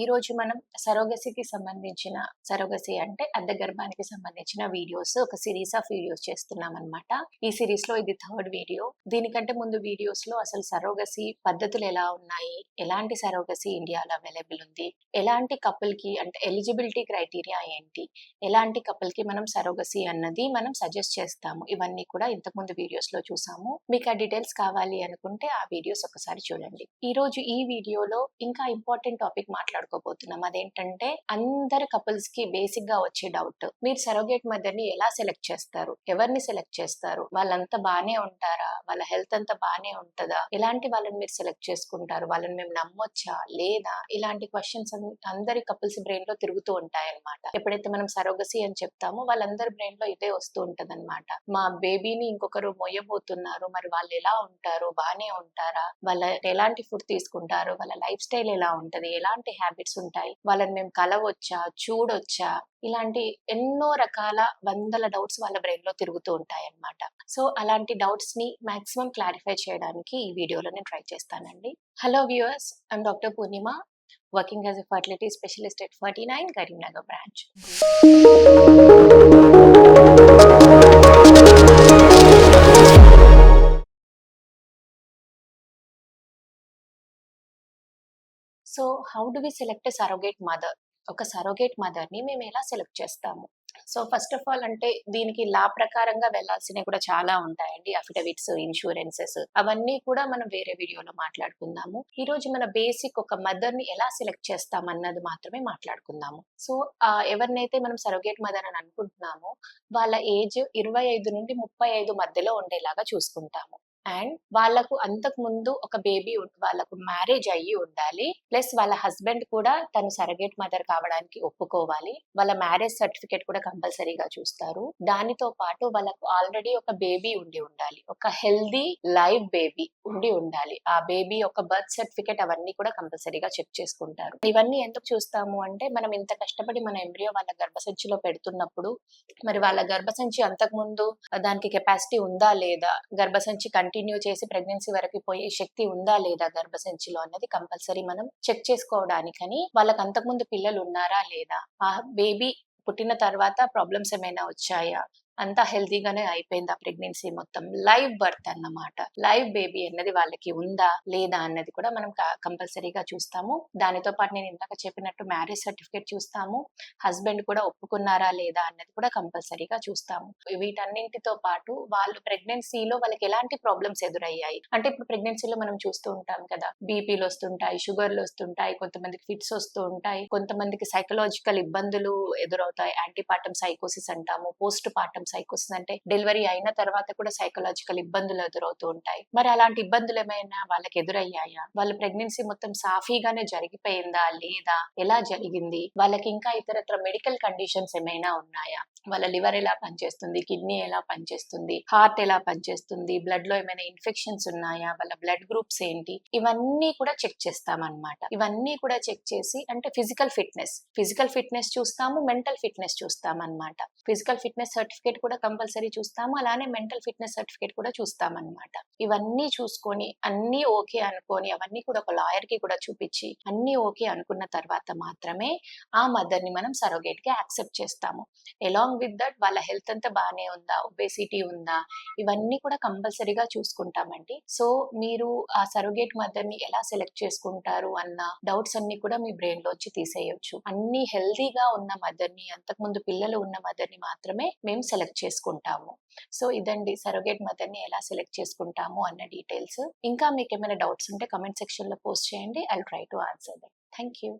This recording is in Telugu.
ఈ రోజు మనం సరోగసీకి సంబంధించిన సరోగసీ అంటే అద్దె గర్భానికి సంబంధించిన వీడియోస్ ఒక సిరీస్ ఆఫ్ వీడియోస్ చేస్తున్నాం అనమాట. ఈ సిరీస్ లో ఇది థర్డ్ వీడియో. దీనికంటే ముందు వీడియోస్ లో అసలు సరోగసీ పద్ధతులు ఎలా ఉన్నాయి, ఎలాంటి సరోగసీ ఇండియాలో అవైలబుల్ ఉంది, ఎలాంటి కపుల్ కి అంటే ఎలిజిబిలిటీ క్రైటీరియా ఏంటి, ఎలాంటి కపుల్ కి మనం సరోగసీ అన్నది మనం సజెస్ట్ చేస్తాము, ఇవన్నీ కూడా ఇంతకుముందు వీడియోస్ లో చూసాము. మీకు ఆ డీటెయిల్స్ కావాలి అనుకుంటే ఆ వీడియోస్ ఒకసారి చూడండి. ఈ రోజు ఈ వీడియోలో ఇంకా ఇంపార్టెంట్ టాపిక్ మాట్లాడుకోబోతున్నాం. అదేంటంటే అందరి కపుల్స్ కి బేసిక్ గా వచ్చే డౌట్, మీరు సరోగేట్ మదర్ ని ఎలా సెలెక్ట్ చేస్తారు, ఎవరిని సెలెక్ట్ చేస్తారు, వాళ్ళంతా బానే ఉంటారా, వాళ్ళ హెల్త్ అంతా బానే ఉంటదా, ఎలాంటి వాళ్ళని మీరు సెలెక్ట్ చేసుకుంటారు, వాళ్ళని మేము నమ్మొచ్చా లేదా, ఇలాంటి క్వశ్చన్స్ అందరి కపుల్స్ బ్రెయిన్ లో తిరుగుతూ ఉంటాయి అన్నమాట. ఎప్పుడైతే మనం సరోగసీ అని చెప్తామో వాళ్ళందరి బ్రెయిన్ లో ఇదే వస్తూ ఉంటది అనమాట. మా బేబీని ఇంకొకరు మొయ్యబోతున్నారు, మరి వాళ్ళు ఎలా ఉంటారు, బానే ఉంటారా, వాళ్ళ ఎలాంటి ఫుడ్ తీసుకుంటారు, వాళ్ళ లైఫ్ స్టైల్ ఎలా ఉంటది, ఎలాంటి హ్యాబిట్స్ ఉంటాయి, వాళ్ళని మేము కలవచ్చా, చూడొచ్చా, ఇలాంటి ఎన్నో రకాల వందల డౌట్స్ వాళ్ళ బ్రెయిన్ లో తిరుగుతూ ఉంటాయి అన్నమాట. సో అలాంటి డౌట్స్ ని మాక్సిమం క్లారిఫై చేయడానికి ఈ వీడియోలో నేను ట్రై చేస్తానండి. Hello viewers, I'm doctor Purnima, working as a fertility specialist at 49 Karimnagar branch. So how do we select surrogate mother? ఒక సరోగేట్ మదర్ ని మేము ఎలా సెలెక్ట్ చేస్తాము? సో ఫస్ట్ ఆఫ్ ఆల్ అంటే దీనికి లా ప్రకారంగా వెళ్లాల్సినవి కూడా చాలా ఉంటాయండి. అఫిడవిట్స్, ఇన్సూరెన్సెస్, అవన్నీ కూడా మనం వేరే వీడియోలో మాట్లాడుకుందాము. ఈ రోజు మన బేసిక్ ఒక మదర్ ని ఎలా సెలెక్ట్ చేస్తాం అన్నది మాత్రమే మాట్లాడుకుందాము. సో ఎవరినైతే మనం సరోగేట్ మదర్ అని అనుకుంటున్నామో వాళ్ళ ఏజ్ 25 నుండి 35 మధ్యలో ఉండేలాగా చూసుకుంటాము. అండ్ వాళ్ళకు అంతకు ముందు ఒక బేబీ వాళ్ళకు మ్యారేజ్ అయ్యి ఉండాలి. ప్లస్ వాళ్ళ హస్బెండ్ కూడా తను సరగేట్ మదర్ కావడానికి ఒప్పుకోవాలి. వాళ్ళ మ్యారేజ్ సర్టిఫికేట్ కూడా కంపల్సరీగా చూస్తారు. దానితో పాటు వాళ్ళకు ఆల్రెడీ ఒక బేబీ ఉండి ఉండాలి, ఒక హెల్దీ లైవ్ బేబీ ఉండి ఉండాలి. ఆ బేబీ ఒక బర్త్ సర్టిఫికేట్ అవన్నీ కూడా కంపల్సరీగా చెక్ చేసుకుంటారు. ఇవన్నీ ఎందుకు చూస్తాము అంటే మనం ఇంత కష్టపడి మన ఎంబ్రియో వాళ్ళ గర్భసంచిలో పెడుతున్నప్పుడు మరి వాళ్ళ గర్భసంచి అంతకు ముందు దానికి కెపాసిటీ ఉందా లేదా, గర్భసంచి కంటిన్యూ చేసి ప్రెగ్నెన్సీ వరకు పోయే శక్తి ఉందా లేదా గర్భసంచిలో అన్నది కంపల్సరీ మనం చెక్ చేసుకోవడానికని, వాళ్ళకి అంతకుముందు పిల్లలు ఉన్నారా లేదా, ఆ బేబీ పుట్టిన తర్వాత ప్రాబ్లమ్స్ ఏమైనా వచ్చాయా, అంతా హెల్తీగానే అయిపోయిందా ప్రెగ్నెన్సీ మొత్తం, లైవ్ బర్త్ అన్నమాట, లైవ్ బేబీ అన్నది వాళ్ళకి ఉందా లేదా అన్నది కూడా మనం కంపల్సరీగా చూస్తాము. దానితో పాటు నేను ఇందాక చెప్పినట్టు మ్యారేజ్ సర్టిఫికేట్ చూస్తాము, హస్బెండ్ కూడా ఒప్పుకున్నారా లేదా అన్నది కూడా కంపల్సరీగా చూస్తాము. వీటన్నింటితో పాటు వాళ్ళు ప్రెగ్నెన్సీలో వాళ్ళకి ఎలాంటి ప్రాబ్లమ్స్ ఎదురయ్యాయి అంటే, ఇప్పుడు ప్రెగ్నెన్సీలో మనం చూస్తూ ఉంటాం కదా, బీపీలు వస్తుంటాయి, షుగర్లు వస్తుంటాయి, కొంతమందికి ఫిట్స్ వస్తూ ఉంటాయి, కొంతమందికి సైకలాజికల్ ఇబ్బందులు ఎదురవుతాయి, యాంటీపార్టమ్ సైకోసిస్ అంటాము, పోస్ట్ పార్టమ్ సైకోసిస్ అంటే డెలివరీ అయిన తర్వాత కూడా సైకలాజికల్ ఇబ్బందులు ఎదురవుతూ ఉంటాయి. మరి అలాంటి ఇబ్బందులు ఏమైనా వాళ్ళకి ఎదురయ్యాయా, వాళ్ళ ప్రెగ్నెన్సీ మొత్తం సాఫీగానే జరిగిపోయిందా లేదా, ఎలా జరిగింది, వాళ్ళకి ఇంకా ఇతరత్ర మెడికల్ కండిషన్స్ ఏమైనా ఉన్నాయా, వాళ్ళ లివర్ ఎలా పనిచేస్తుంది, కిడ్నీ ఎలా పనిచేస్తుంది, హార్ట్ ఎలా పనిచేస్తుంది, బ్లడ్ లో ఏమైనా ఇన్ఫెక్షన్స్ ఉన్నాయా, వాళ్ళ బ్లడ్ గ్రూప్స్ ఏంటి, ఇవన్నీ కూడా చెక్ చేస్తామన్నమాట. ఇవన్నీ కూడా చెక్ చేసి అంటే ఫిజికల్ ఫిట్నెస్ చూస్తాము, మెంటల్ ఫిట్నెస్ చూస్తామన్నమాట. ఫిజికల్ ఫిట్నెస్ సర్టిఫికేట్ కూడా కంపల్సరీ చూస్తాము, అలానే మెంటల్ ఫిట్నెస్ సర్టిఫికేట్ కూడా చూస్తామన్నమాట. ఇవన్నీ చూసుకొని అన్ని ఓకే అనుకొని అవన్నీ కూడా ఒక లాయర్ కి కూడా చూపించి అన్ని ఓకే అనుకున్న తర్వాత మాత్రమే ఆ మదర్ ని మనం సరోగేట్ కి యాక్సెప్ట్ చేస్తాము. అలాంగ్ విత్ దట్ వాళ్ళ హెల్త్ అంతా బాగానే ఉందా, ఒబేసిటీ ఉందా, ఇవన్నీ కూడా కంపల్సరీగా చూసుకుంటామండి. సో మీరు ఆ సరోగేట్ మదర్ ని ఎలా సెలెక్ట్ చేసుకుంటారు అన్న డౌట్స్ అన్ని కూడా మీ బ్రెయిన్ లోంచి తీసేయొచ్చు. అన్ని హెల్దీగా ఉన్న మదర్ ని, అంతకుముందు పిల్లలు ఉన్న మదర్ ని మాత్రమే మేము సెలెక్ట్ చేసుకుంటాము. సో ఇదండి సరోగేట్ మదర్ ని ఎలా సెలెక్ట్ చేసుకుంటాము అన్న డీటెయిల్స్. ఇంకా మీకు ఏమైనా డౌట్స్ ఉంటే కమెంట్ సెక్షన్ లో పోస్ట్ చేయండి. I will try to answer them. Thank you.